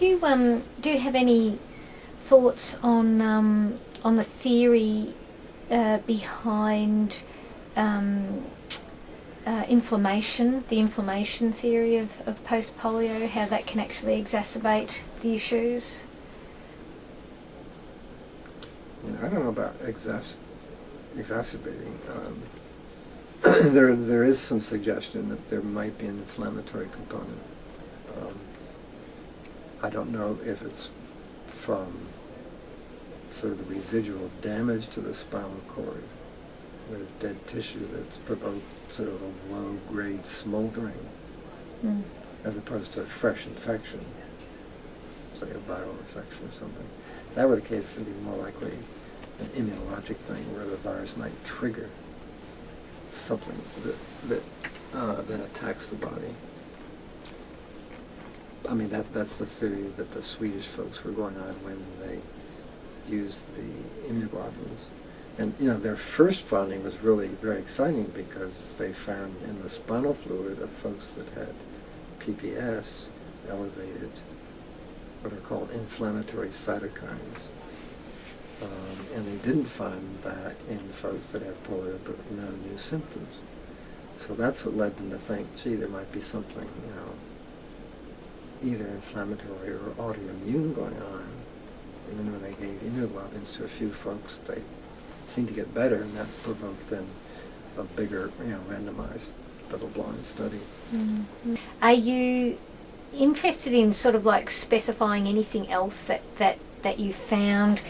Do you have any thoughts on the theory behind inflammation, the inflammation theory of post-polio, how that can actually exacerbate the issues? I don't know about exacerbating. There is some suggestion that there might be an inflammatory component. I don't know if it's from sort of residual damage to the spinal cord. There's dead tissue that's provoked sort of a low-grade smoldering, as opposed to a fresh infection, say a viral infection or something. If that were the case, it would be more likely an immunologic thing where the virus might trigger something that attacks the body. I mean, that's the theory that the Swedish folks were going on when they used the immunoglobulins. And, their first finding was really very exciting because they found in the spinal fluid of folks that had PPS elevated what are called inflammatory cytokines. And they didn't find that in folks that had polio but no new symptoms. So that's what led them to think, gee, there might be something, either inflammatory or autoimmune going on. And then when they gave immunoglobulins to a few folks, they seemed to get better, and that provoked then a bigger, randomized double-blind study. Mm-hmm. Are you interested in sort of like specifying anything else that you found,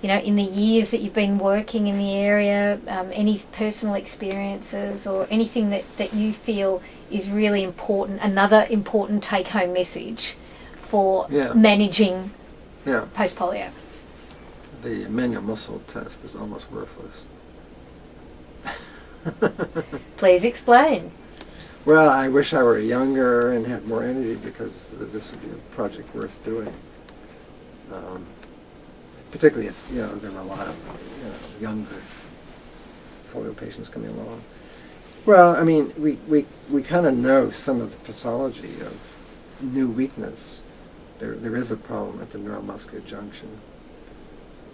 in the years that you've been working in the area, any personal experiences or anything that you feel is really important, another important take-home message for managing post-polio? The manual muscle test is almost worthless. Please explain. Well, I wish I were younger and had more energy because this would be a project worth doing. Particularly if, there were a lot of, younger polio patients coming along. Well, I mean, we kind of know some of the pathology of new weakness. There is a problem at the neuromuscular junction.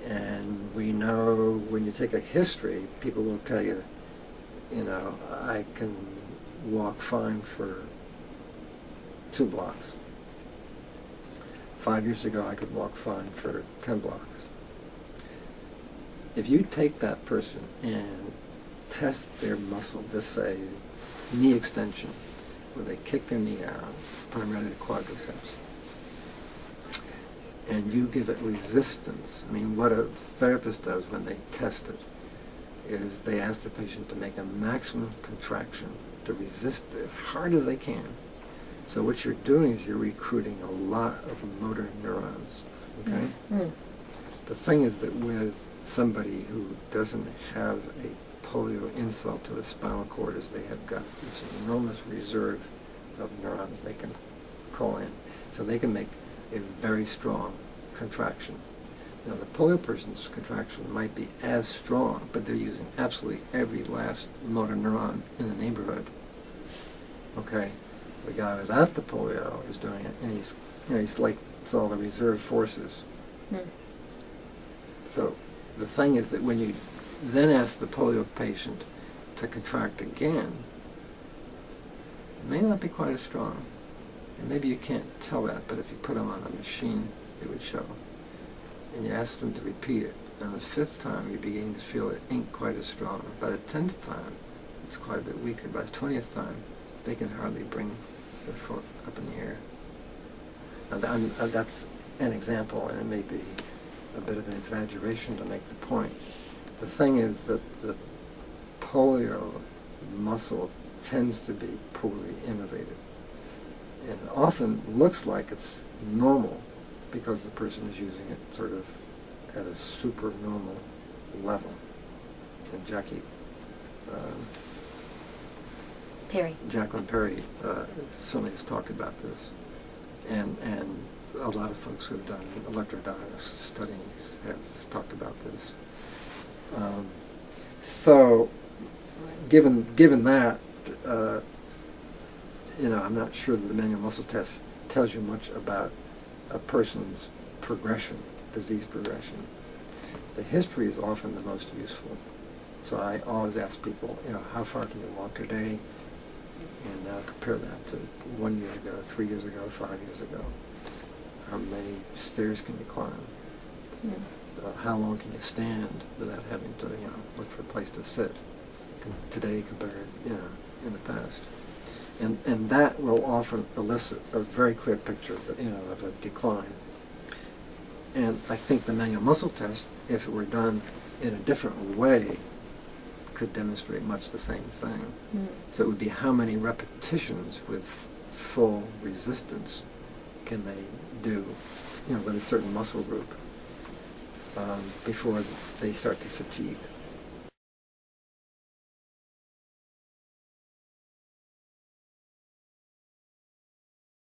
And we know when you take a history, people will tell you, I can walk fine for 2 blocks. 5 years ago, I could walk fine for 10 blocks. If you take that person and test their muscle, just say knee extension, where they kick their knee out, primarily the quadriceps, and you give it resistance. I mean, what a therapist does when they test it is they ask the patient to make a maximum contraction to resist it as hard as they can. So what you're doing is you're recruiting a lot of motor neurons, okay? Mm-hmm. The thing is that with somebody who doesn't have a polio insult to the spinal cord is they have got this enormous reserve of neurons they can call in. So they can make a very strong contraction. Now, the polio person's contraction might be as strong, but they're using absolutely every last motor neuron in the neighborhood. Okay? The guy without the polio is doing it, and he's like, it's all the reserve forces. Mm. So the thing is that when you then ask the polio patient to contract again, it may not be quite as strong. And maybe you can't tell that, but if you put them on a machine, it would show. And you ask them to repeat it. And the 5th time, you begin to feel it ain't quite as strong. By the 10th time, it's quite a bit weaker. By the 20th time, they can hardly bring their foot up in the air. Now, that's an example, and it may be a bit of an exaggeration to make the point. The thing is that the polio muscle tends to be poorly innervated. And it often looks like it's normal because the person is using it sort of at a supernormal level. And Jacquelin Perry certainly has talked about this. And a lot of folks who have done electrodialysis studies have talked about this. So, given that, I'm not sure that the manual muscle test tells you much about a person's progression, disease progression. The history is often the most useful. So I always ask people, how far can you walk today? And compare that to 1 year ago, 3 years ago, 5 years ago. How many stairs can you climb? How long can you stand without having to, look for a place to sit? Today compared, in the past. And that will often elicit a very clear picture, of a decline. And I think the manual muscle test, if it were done in a different way, could demonstrate much the same thing. So it would be how many repetitions with full resistance can they do, with a certain muscle group before they start to fatigue.